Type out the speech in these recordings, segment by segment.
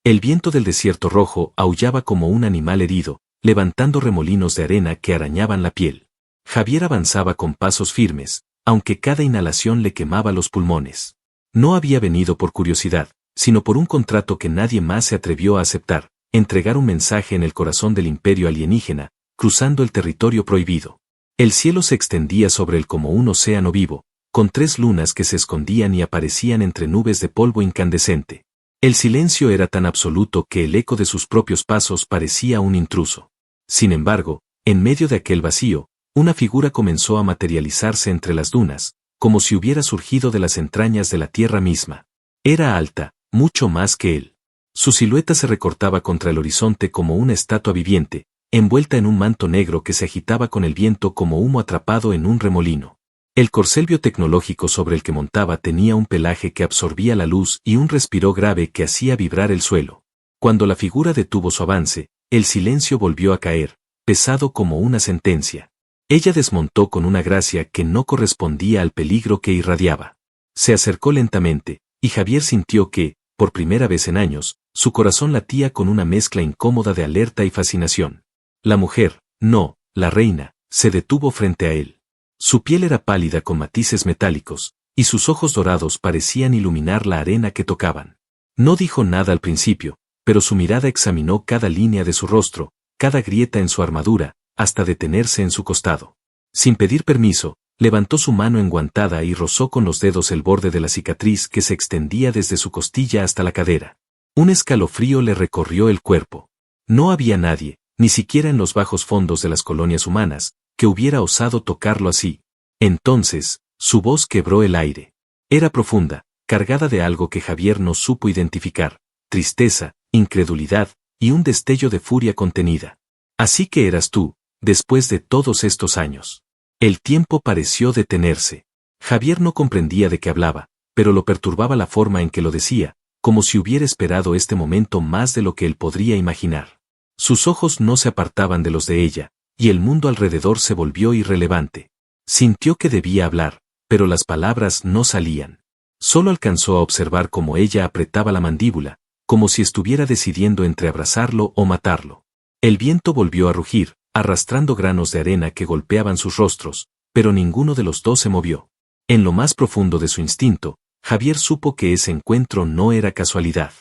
El viento del desierto rojo aullaba como un animal herido, levantando remolinos de arena que arañaban la piel. Javier avanzaba con pasos firmes, aunque cada inhalación le quemaba los pulmones. No había venido por curiosidad, sino por un contrato que nadie más se atrevió a aceptar, entregar un mensaje en el corazón del imperio alienígena, cruzando el territorio prohibido. El cielo se extendía sobre él como un océano vivo, con 3 lunas que se escondían y aparecían entre nubes de polvo incandescente. El silencio era tan absoluto que el eco de sus propios pasos parecía un intruso. Sin embargo, en medio de aquel vacío, una figura comenzó a materializarse entre las dunas, como si hubiera surgido de las entrañas de la tierra misma. Era alta, mucho más que él. Su silueta se recortaba contra el horizonte como una estatua viviente, envuelta en un manto negro que se agitaba con el viento como humo atrapado en un remolino. El corcel biotecnológico sobre el que montaba tenía un pelaje que absorbía la luz y un respiro grave que hacía vibrar el suelo. Cuando la figura detuvo su avance, el silencio volvió a caer, pesado como una sentencia. Ella desmontó con una gracia que no correspondía al peligro que irradiaba. Se acercó lentamente, y Javier sintió que, por primera vez en años, su corazón latía con una mezcla incómoda de alerta y fascinación. La mujer, no, la reina, se detuvo frente a él. Su piel era pálida con matices metálicos, y sus ojos dorados parecían iluminar la arena que tocaban. No dijo nada al principio, pero su mirada examinó cada línea de su rostro, cada grieta en su armadura, hasta detenerse en su costado. Sin pedir permiso, levantó su mano enguantada y rozó con los dedos el borde de la cicatriz que se extendía desde su costilla hasta la cadera. Un escalofrío le recorrió el cuerpo. No había nadie, ni siquiera en los bajos fondos de las colonias humanas, que hubiera osado tocarlo así. Entonces, su voz quebró el aire. Era profunda, cargada de algo que Javier no supo identificar, tristeza, incredulidad, y un destello de furia contenida. Así que eras tú, después de todos estos años. El tiempo pareció detenerse. Javier no comprendía de qué hablaba, pero lo perturbaba la forma en que lo decía, como si hubiera esperado este momento más de lo que él podría imaginar. Sus ojos no se apartaban de los de ella, y el mundo alrededor se volvió irrelevante. Sintió que debía hablar, pero las palabras no salían. Solo alcanzó a observar cómo ella apretaba la mandíbula, como si estuviera decidiendo entre abrazarlo o matarlo. El viento volvió a rugir, arrastrando granos de arena que golpeaban sus rostros, pero ninguno de los dos se movió. En lo más profundo de su instinto, Javier supo que ese encuentro no era casualidad.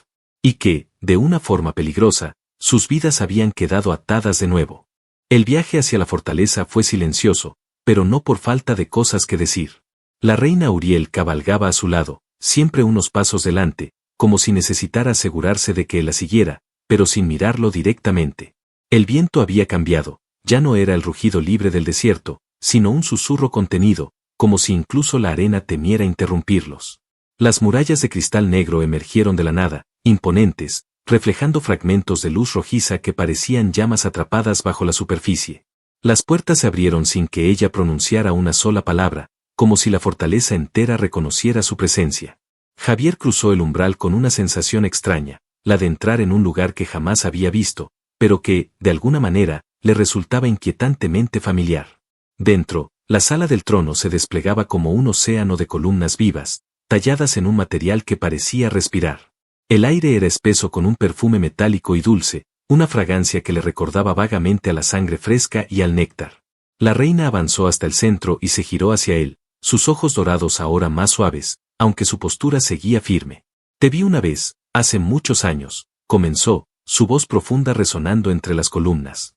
Y que, de una forma peligrosa, sus vidas habían quedado atadas de nuevo. El viaje hacia la fortaleza fue silencioso, pero no por falta de cosas que decir. La reina Uriel cabalgaba a su lado, siempre unos pasos delante, como si necesitara asegurarse de que él la siguiera, pero sin mirarlo directamente. El viento había cambiado, ya no era el rugido libre del desierto, sino un susurro contenido, como si incluso la arena temiera interrumpirlos. Las murallas de cristal negro emergieron de la nada, imponentes, reflejando fragmentos de luz rojiza que parecían llamas atrapadas bajo la superficie. Las puertas se abrieron sin que ella pronunciara una sola palabra, como si la fortaleza entera reconociera su presencia. Javier cruzó el umbral con una sensación extraña, la de entrar en un lugar que jamás había visto, pero que, de alguna manera, le resultaba inquietantemente familiar. Dentro, la sala del trono se desplegaba como un océano de columnas vivas, talladas en un material que parecía respirar. El aire era espeso con un perfume metálico y dulce, una fragancia que le recordaba vagamente a la sangre fresca y al néctar. La reina avanzó hasta el centro y se giró hacia él, sus ojos dorados ahora más suaves, aunque su postura seguía firme. Te vi una vez, hace muchos años, comenzó, su voz profunda resonando entre las columnas.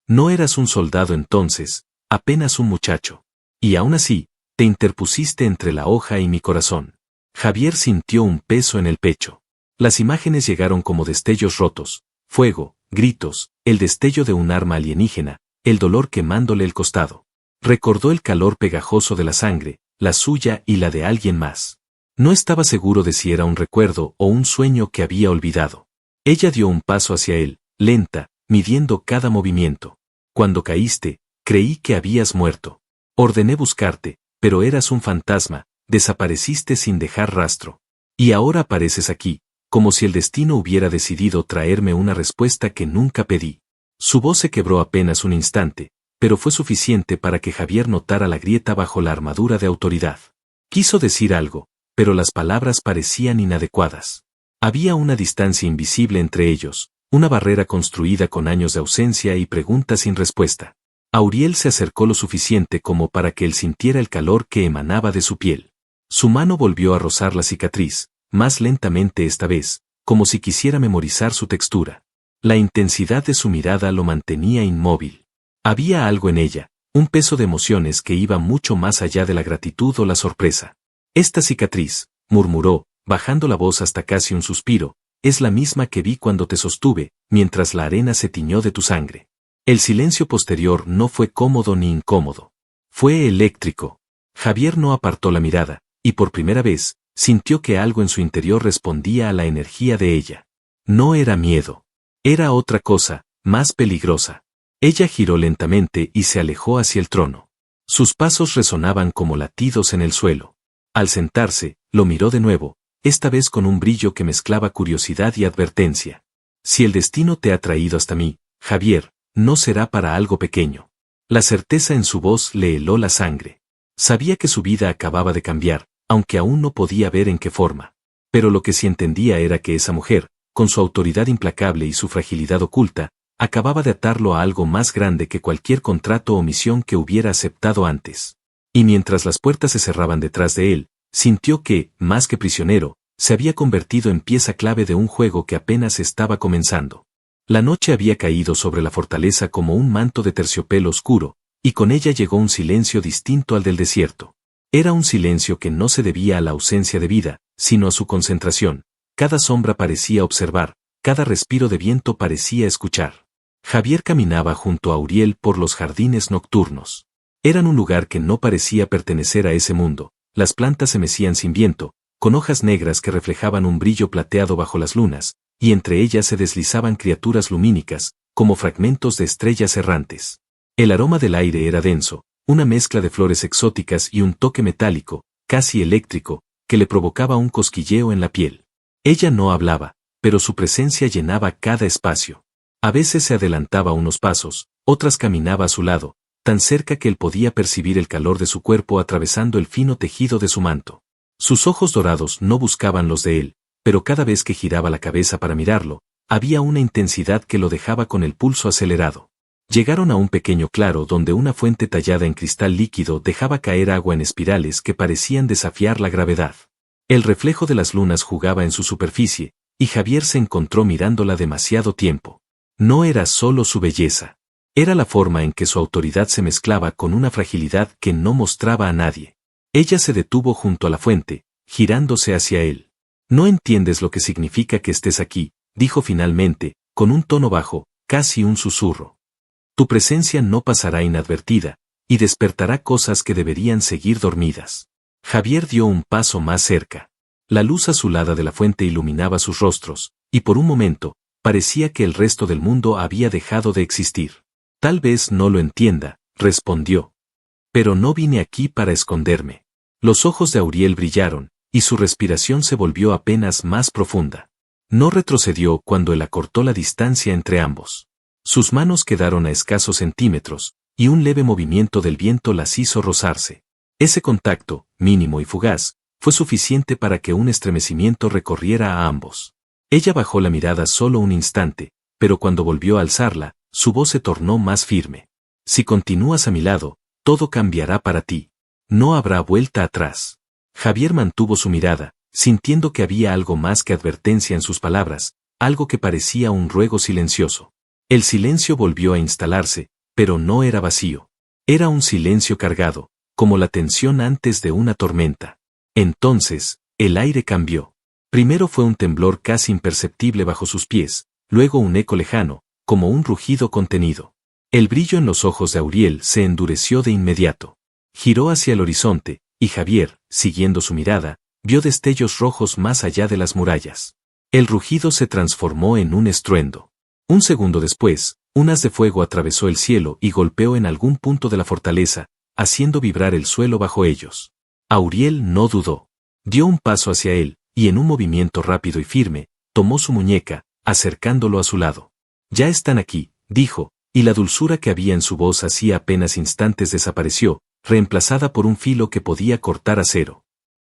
No eras un soldado entonces, apenas un muchacho. Y aún así, te interpusiste entre la hoja y mi corazón. Javier sintió un peso en el pecho. Las imágenes llegaron como destellos rotos, fuego, gritos, el destello de un arma alienígena, el dolor quemándole el costado. Recordó el calor pegajoso de la sangre, la suya y la de alguien más. No estaba seguro de si era un recuerdo o un sueño que había olvidado. Ella dio un paso hacia él, lenta, midiendo cada movimiento. Cuando caíste, creí que habías muerto. Ordené buscarte, pero eras un fantasma, desapareciste sin dejar rastro. Y ahora apareces aquí, como si el destino hubiera decidido traerme una respuesta que nunca pedí. Su voz se quebró apenas un instante, pero fue suficiente para que Javier notara la grieta bajo la armadura de autoridad. Quiso decir algo, pero las palabras parecían inadecuadas. Había una distancia invisible entre ellos, una barrera construida con años de ausencia y preguntas sin respuesta. Auriel se acercó lo suficiente como para que él sintiera el calor que emanaba de su piel. Su mano volvió a rozar la cicatriz, más lentamente esta vez, como si quisiera memorizar su textura. La intensidad de su mirada lo mantenía inmóvil. Había algo en ella, un peso de emociones que iba mucho más allá de la gratitud o la sorpresa. Esta cicatriz, murmuró, bajando la voz hasta casi un suspiro, es la misma que vi cuando te sostuve, mientras la arena se tiñó de tu sangre. El silencio posterior no fue cómodo ni incómodo. Fue eléctrico. Javier no apartó la mirada, y por primera vez, sintió que algo en su interior respondía a la energía de ella. No era miedo. Era otra cosa, más peligrosa. Ella giró lentamente y se alejó hacia el trono. Sus pasos resonaban como latidos en el suelo. Al sentarse, lo miró de nuevo, esta vez con un brillo que mezclaba curiosidad y advertencia. Si el destino te ha traído hasta mí, Javier, no será para algo pequeño. La certeza en su voz le heló la sangre. Sabía que su vida acababa de cambiar, aunque aún no podía ver en qué forma. Pero lo que sí entendía era que esa mujer, con su autoridad implacable y su fragilidad oculta, acababa de atarlo a algo más grande que cualquier contrato o misión que hubiera aceptado antes. Y mientras las puertas se cerraban detrás de él, sintió que, más que prisionero, se había convertido en pieza clave de un juego que apenas estaba comenzando. La noche había caído sobre la fortaleza como un manto de terciopelo oscuro, y con ella llegó un silencio distinto al del desierto. Era un silencio que no se debía a la ausencia de vida, sino a su concentración. Cada sombra parecía observar, cada respiro de viento parecía escuchar. Javier caminaba junto a Auriel por los jardines nocturnos. Eran un lugar que no parecía pertenecer a ese mundo. Las plantas se mecían sin viento, con hojas negras que reflejaban un brillo plateado bajo las lunas, y entre ellas se deslizaban criaturas lumínicas, como fragmentos de estrellas errantes. El aroma del aire era denso, una mezcla de flores exóticas y un toque metálico, casi eléctrico, que le provocaba un cosquilleo en la piel. Ella no hablaba, pero su presencia llenaba cada espacio. A veces se adelantaba unos pasos, otras caminaba a su lado, tan cerca que él podía percibir el calor de su cuerpo atravesando el fino tejido de su manto. Sus ojos dorados no buscaban los de él, pero cada vez que giraba la cabeza para mirarlo, había una intensidad que lo dejaba con el pulso acelerado. Llegaron a un pequeño claro donde una fuente tallada en cristal líquido dejaba caer agua en espirales que parecían desafiar la gravedad. El reflejo de las lunas jugaba en su superficie, y Javier se encontró mirándola demasiado tiempo. No era solo su belleza. Era la forma en que su autoridad se mezclaba con una fragilidad que no mostraba a nadie. Ella se detuvo junto a la fuente, girándose hacia él. «No entiendes lo que significa que estés aquí», dijo finalmente, con un tono bajo, casi un susurro. «Tu presencia no pasará inadvertida, y despertará cosas que deberían seguir dormidas». Javier dio un paso más cerca. La luz azulada de la fuente iluminaba sus rostros, y por un momento, parecía que el resto del mundo había dejado de existir. «Tal vez no lo entienda», respondió. «Pero no vine aquí para esconderme». Los ojos de Auriel brillaron, y su respiración se volvió apenas más profunda. No retrocedió cuando él acortó la distancia entre ambos. Sus manos quedaron a escasos centímetros, y un leve movimiento del viento las hizo rozarse. Ese contacto, mínimo y fugaz, fue suficiente para que un estremecimiento recorriera a ambos. Ella bajó la mirada solo un instante, pero cuando volvió a alzarla, su voz se tornó más firme. «Si continúas a mi lado, todo cambiará para ti. No habrá vuelta atrás». Javier mantuvo su mirada, sintiendo que había algo más que advertencia en sus palabras, algo que parecía un ruego silencioso. El silencio volvió a instalarse, pero no era vacío. Era un silencio cargado, como la tensión antes de una tormenta. Entonces, el aire cambió. Primero fue un temblor casi imperceptible bajo sus pies, luego un eco lejano, como un rugido contenido. El brillo en los ojos de Auriel se endureció de inmediato. Giró hacia el horizonte, y Javier, siguiendo su mirada, vio destellos rojos más allá de las murallas. El rugido se transformó en un estruendo. Un segundo después, un haz de fuego atravesó el cielo y golpeó en algún punto de la fortaleza, haciendo vibrar el suelo bajo ellos. Auriel no dudó. Dio un paso hacia él, y en un movimiento rápido y firme, tomó su muñeca, acercándolo a su lado. «Ya están aquí», dijo, y la dulzura que había en su voz hacía apenas instantes desapareció, reemplazada por un filo que podía cortar acero.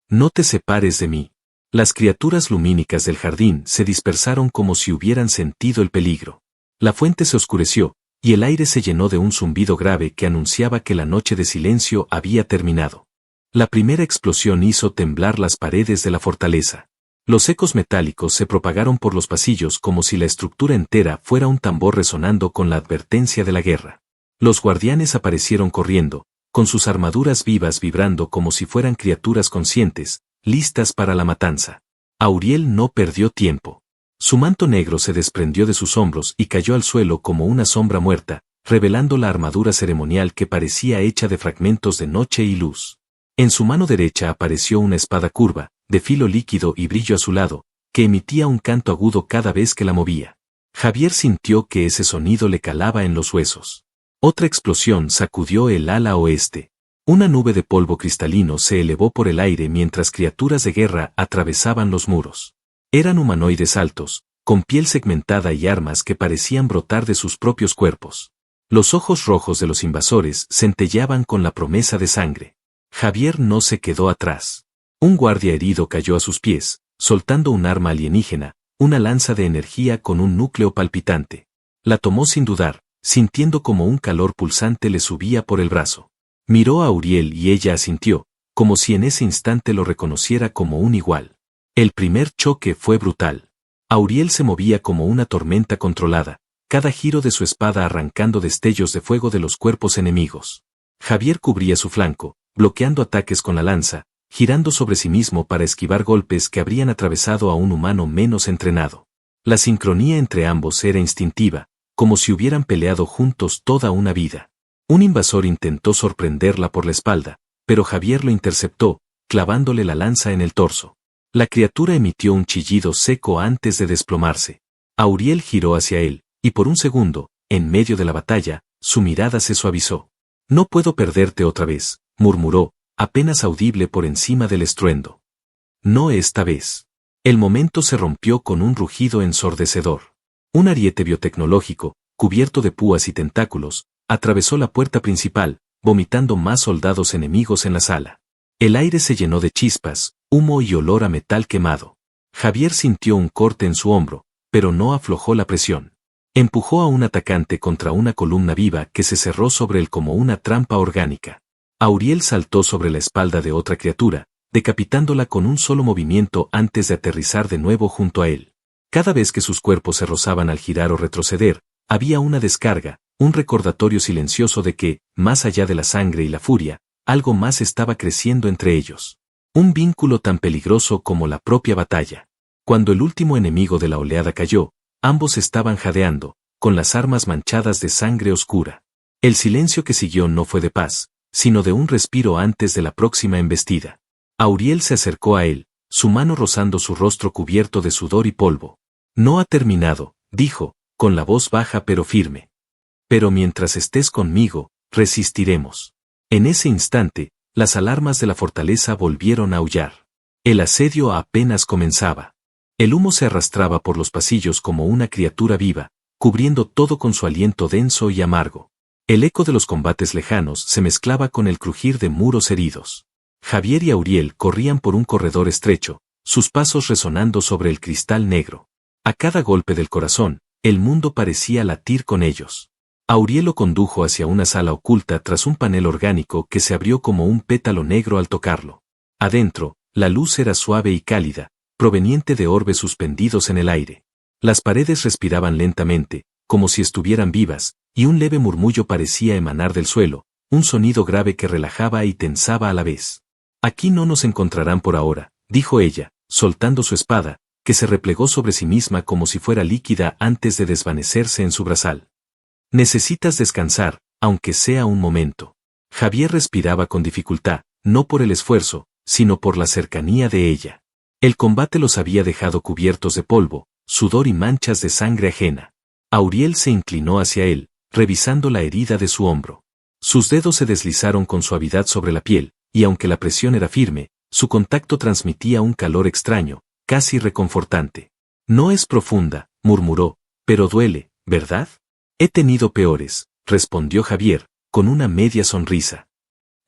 «No te separes de mí». Las criaturas lumínicas del jardín se dispersaron como si hubieran sentido el peligro. La fuente se oscureció, y el aire se llenó de un zumbido grave que anunciaba que la noche de silencio había terminado. La primera explosión hizo temblar las paredes de la fortaleza. Los ecos metálicos se propagaron por los pasillos como si la estructura entera fuera un tambor resonando con la advertencia de la guerra. Los guardianes aparecieron corriendo, con sus armaduras vivas vibrando como si fueran criaturas conscientes, listas para la matanza. Auriel no perdió tiempo. Su manto negro se desprendió de sus hombros y cayó al suelo como una sombra muerta, revelando la armadura ceremonial que parecía hecha de fragmentos de noche y luz. En su mano derecha apareció una espada curva, de filo líquido y brillo azulado, que emitía un canto agudo cada vez que la movía. Javier sintió que ese sonido le calaba en los huesos. Otra explosión sacudió el ala oeste. Una nube de polvo cristalino se elevó por el aire mientras criaturas de guerra atravesaban los muros. Eran humanoides altos, con piel segmentada y armas que parecían brotar de sus propios cuerpos. Los ojos rojos de los invasores centelleaban con la promesa de sangre. Javier no se quedó atrás. Un guardia herido cayó a sus pies, soltando un arma alienígena, una lanza de energía con un núcleo palpitante. La tomó sin dudar, sintiendo como un calor pulsante le subía por el brazo. Miró a Auriel y ella asintió, como si en ese instante lo reconociera como un igual. El primer choque fue brutal. Auriel se movía como una tormenta controlada, cada giro de su espada arrancando destellos de fuego de los cuerpos enemigos. Javier cubría su flanco, bloqueando ataques con la lanza, girando sobre sí mismo para esquivar golpes que habrían atravesado a un humano menos entrenado. La sincronía entre ambos era instintiva, como si hubieran peleado juntos toda una vida. Un invasor intentó sorprenderla por la espalda, pero Javier lo interceptó, clavándole la lanza en el torso. La criatura emitió un chillido seco antes de desplomarse. Auriel giró hacia él, y por un segundo, en medio de la batalla, su mirada se suavizó. «No puedo perderte otra vez», murmuró, apenas audible por encima del estruendo. «No esta vez». El momento se rompió con un rugido ensordecedor. Un ariete biotecnológico, cubierto de púas y tentáculos, atravesó la puerta principal, vomitando más soldados enemigos en la sala. El aire se llenó de chispas, humo y olor a metal quemado. Javier sintió un corte en su hombro, pero no aflojó la presión. Empujó a un atacante contra una columna viva que se cerró sobre él como una trampa orgánica. Auriel saltó sobre la espalda de otra criatura, decapitándola con un solo movimiento antes de aterrizar de nuevo junto a él. Cada vez que sus cuerpos se rozaban al girar o retroceder, había una descarga, un recordatorio silencioso de que, más allá de la sangre y la furia, algo más estaba creciendo entre ellos. Un vínculo tan peligroso como la propia batalla. Cuando el último enemigo de la oleada cayó, ambos estaban jadeando, con las armas manchadas de sangre oscura. El silencio que siguió no fue de paz, sino de un respiro antes de la próxima embestida. Auriel se acercó a él, su mano rozando su rostro cubierto de sudor y polvo. «No ha terminado», dijo, con la voz baja pero firme. «Pero mientras estés conmigo, resistiremos». En ese instante, las alarmas de la fortaleza volvieron a aullar. El asedio apenas comenzaba. El humo se arrastraba por los pasillos como una criatura viva, cubriendo todo con su aliento denso y amargo. El eco de los combates lejanos se mezclaba con el crujir de muros heridos. Javier y Auriel corrían por un corredor estrecho, sus pasos resonando sobre el cristal negro. A cada golpe del corazón, el mundo parecía latir con ellos. Auriel lo condujo hacia una sala oculta tras un panel orgánico que se abrió como un pétalo negro al tocarlo. Adentro, la luz era suave y cálida, proveniente de orbes suspendidos en el aire. Las paredes respiraban lentamente, como si estuvieran vivas, y un leve murmullo parecía emanar del suelo, un sonido grave que relajaba y tensaba a la vez. «Aquí no nos encontrarán por ahora», dijo ella, soltando su espada, que se replegó sobre sí misma como si fuera líquida antes de desvanecerse en su brazal. «Necesitas descansar, aunque sea un momento». Javier respiraba con dificultad, no por el esfuerzo, sino por la cercanía de ella. El combate los había dejado cubiertos de polvo, sudor y manchas de sangre ajena. Auriel se inclinó hacia él, revisando la herida de su hombro. Sus dedos se deslizaron con suavidad sobre la piel, y aunque la presión era firme, su contacto transmitía un calor extraño, casi reconfortante. «No es profunda», murmuró, «pero duele, ¿verdad?» «He tenido peores», respondió Javier, con una media sonrisa.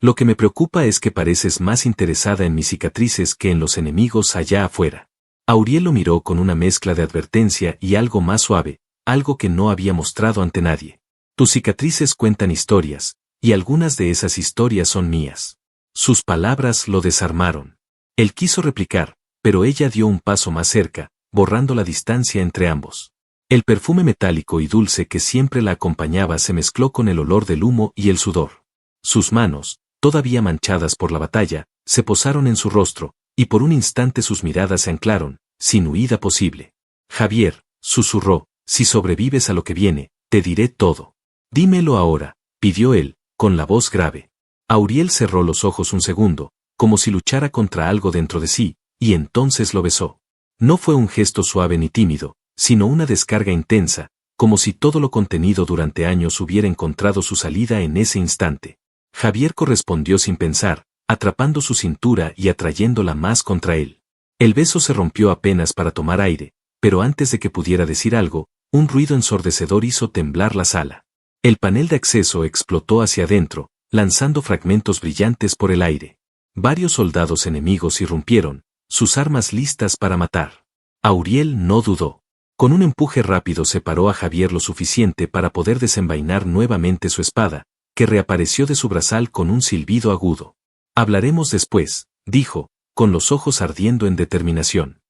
Lo que me preocupa es que pareces más interesada en mis cicatrices que en los enemigos allá afuera. Auriel lo miró con una mezcla de advertencia y algo más suave, algo que no había mostrado ante nadie. Tus cicatrices cuentan historias, y algunas de esas historias son mías. Sus palabras lo desarmaron. Él quiso replicar, pero ella dio un paso más cerca, borrando la distancia entre ambos. El perfume metálico y dulce que siempre la acompañaba se mezcló con el olor del humo y el sudor. Sus manos, todavía manchadas por la batalla, se posaron en su rostro, y por un instante sus miradas se anclaron, sin huida posible. Javier, susurró, si sobrevives a lo que viene, te diré todo. Dímelo ahora, pidió él, con la voz grave. Auriel cerró los ojos un segundo, como si luchara contra algo dentro de sí, y entonces lo besó. No fue un gesto suave ni tímido, sino una descarga intensa, como si todo lo contenido durante años hubiera encontrado su salida en ese instante. Javier correspondió sin pensar, atrapando su cintura y atrayéndola más contra él. El beso se rompió apenas para tomar aire, pero antes de que pudiera decir algo, un ruido ensordecedor hizo temblar la sala. El panel de acceso explotó hacia adentro, lanzando fragmentos brillantes por el aire. Varios soldados enemigos irrumpieron, sus armas listas para matar. Auriel no dudó. Con un empuje rápido separó a Javier lo suficiente para poder desenvainar nuevamente su espada, que reapareció de su brazal con un silbido agudo. Hablaremos después, dijo, con los ojos ardiendo en determinación.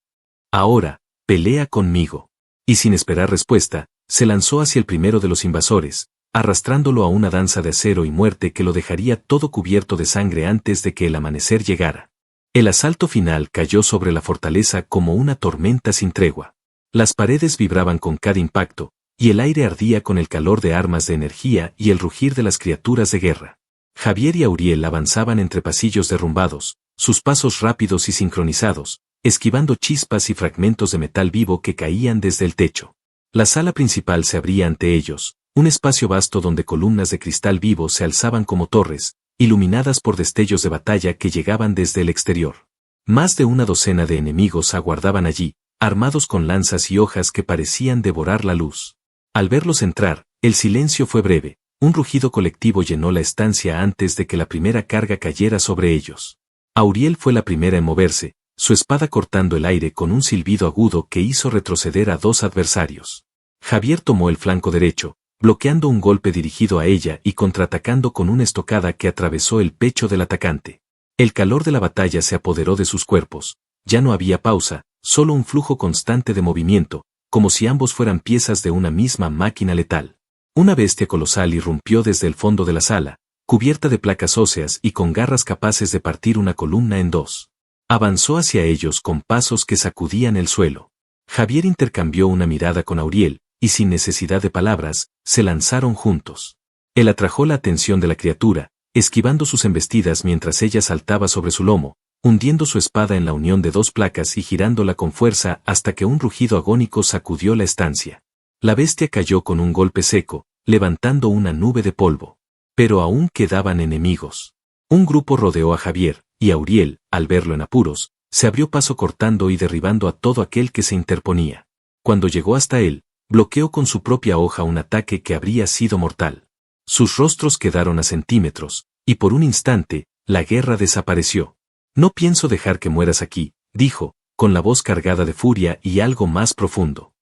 Ahora, pelea conmigo. Y sin esperar respuesta, se lanzó hacia el primero de los invasores, arrastrándolo a una danza de acero y muerte que lo dejaría todo cubierto de sangre antes de que el amanecer llegara. El asalto final cayó sobre la fortaleza como una tormenta sin tregua. Las paredes vibraban con cada impacto, y el aire ardía con el calor de armas de energía y el rugir de las criaturas de guerra. Javier y Auriel avanzaban entre pasillos derrumbados, sus pasos rápidos y sincronizados, esquivando chispas y fragmentos de metal vivo que caían desde el techo. La sala principal se abría ante ellos, un espacio vasto donde columnas de cristal vivo se alzaban como torres, iluminadas por destellos de batalla que llegaban desde el exterior. Más de una docena de enemigos aguardaban allí, armados con lanzas y hojas que parecían devorar la luz. Al verlos entrar, el silencio fue breve, un rugido colectivo llenó la estancia antes de que la primera carga cayera sobre ellos. Auriel fue la primera en moverse, su espada cortando el aire con un silbido agudo que hizo retroceder a dos adversarios. Javier tomó el flanco derecho, bloqueando un golpe dirigido a ella y contraatacando con una estocada que atravesó el pecho del atacante. El calor de la batalla se apoderó de sus cuerpos, ya no había pausa, solo un flujo constante de movimiento, como si ambos fueran piezas de una misma máquina letal. Una bestia colosal irrumpió desde el fondo de la sala, cubierta de placas óseas y con garras capaces de partir una columna en dos. Avanzó hacia ellos con pasos que sacudían el suelo. Javier intercambió una mirada con Auriel, y sin necesidad de palabras, se lanzaron juntos. Él atrajo la atención de la criatura, esquivando sus embestidas mientras ella saltaba sobre su lomo, hundiendo su espada en la unión de dos placas y girándola con fuerza hasta que un rugido agónico sacudió la estancia. La bestia cayó con un golpe seco, levantando una nube de polvo. Pero aún quedaban enemigos. Un grupo rodeó a Javier, y Auriel, al verlo en apuros, se abrió paso cortando y derribando a todo aquel que se interponía. Cuando llegó hasta él, bloqueó con su propia hoja un ataque que habría sido mortal. Sus rostros quedaron a centímetros, y por un instante, la guerra desapareció. No pienso dejar que mueras aquí, dijo, con la voz cargada de furia y algo más profundo.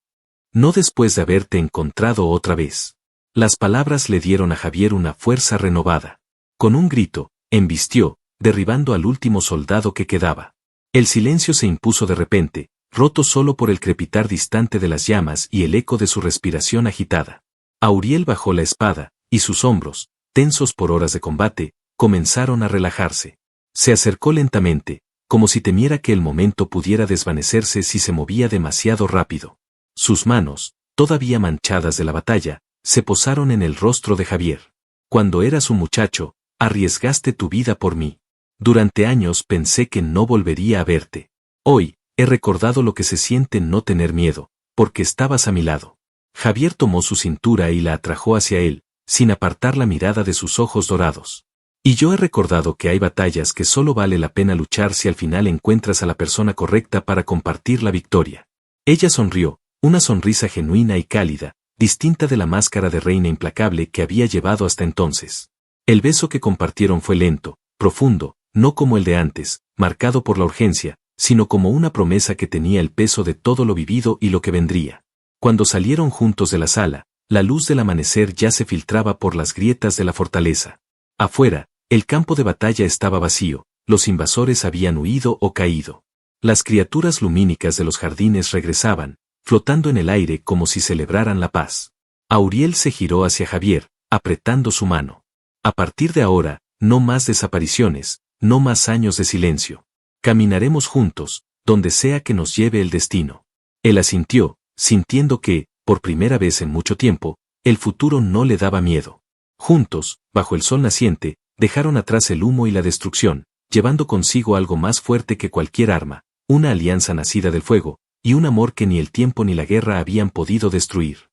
No después de haberte encontrado otra vez. Las palabras le dieron a Javier una fuerza renovada. Con un grito, embistió, derribando al último soldado que quedaba. El silencio se impuso de repente, roto solo por el crepitar distante de las llamas y el eco de su respiración agitada. Auriel bajó la espada, y sus hombros, tensos por horas de combate, comenzaron a relajarse. Se acercó lentamente, como si temiera que el momento pudiera desvanecerse si se movía demasiado rápido. Sus manos, todavía manchadas de la batalla, se posaron en el rostro de Javier. Cuando eras un muchacho, arriesgaste tu vida por mí. Durante años pensé que no volvería a verte. Hoy, he recordado lo que se siente no tener miedo, porque estabas a mi lado. Javier tomó su cintura y la atrajo hacia él, sin apartar la mirada de sus ojos dorados. Y yo he recordado que hay batallas que solo vale la pena luchar si al final encuentras a la persona correcta para compartir la victoria. Ella sonrió, una sonrisa genuina y cálida, distinta de la máscara de reina implacable que había llevado hasta entonces. El beso que compartieron fue lento, profundo, no como el de antes, marcado por la urgencia, sino como una promesa que tenía el peso de todo lo vivido y lo que vendría. Cuando salieron juntos de la sala, la luz del amanecer ya se filtraba por las grietas de la fortaleza. Afuera, el campo de batalla estaba vacío, los invasores habían huido o caído. Las criaturas lumínicas de los jardines regresaban, flotando en el aire como si celebraran la paz. Auriel se giró hacia Javier, apretando su mano. A partir de ahora, no más desapariciones, no más años de silencio. Caminaremos juntos, donde sea que nos lleve el destino. Él asintió, sintiendo que, por primera vez en mucho tiempo, el futuro no le daba miedo. Juntos, bajo el sol naciente, dejaron atrás el humo y la destrucción, llevando consigo algo más fuerte que cualquier arma, una alianza nacida del fuego, y un amor que ni el tiempo ni la guerra habían podido destruir.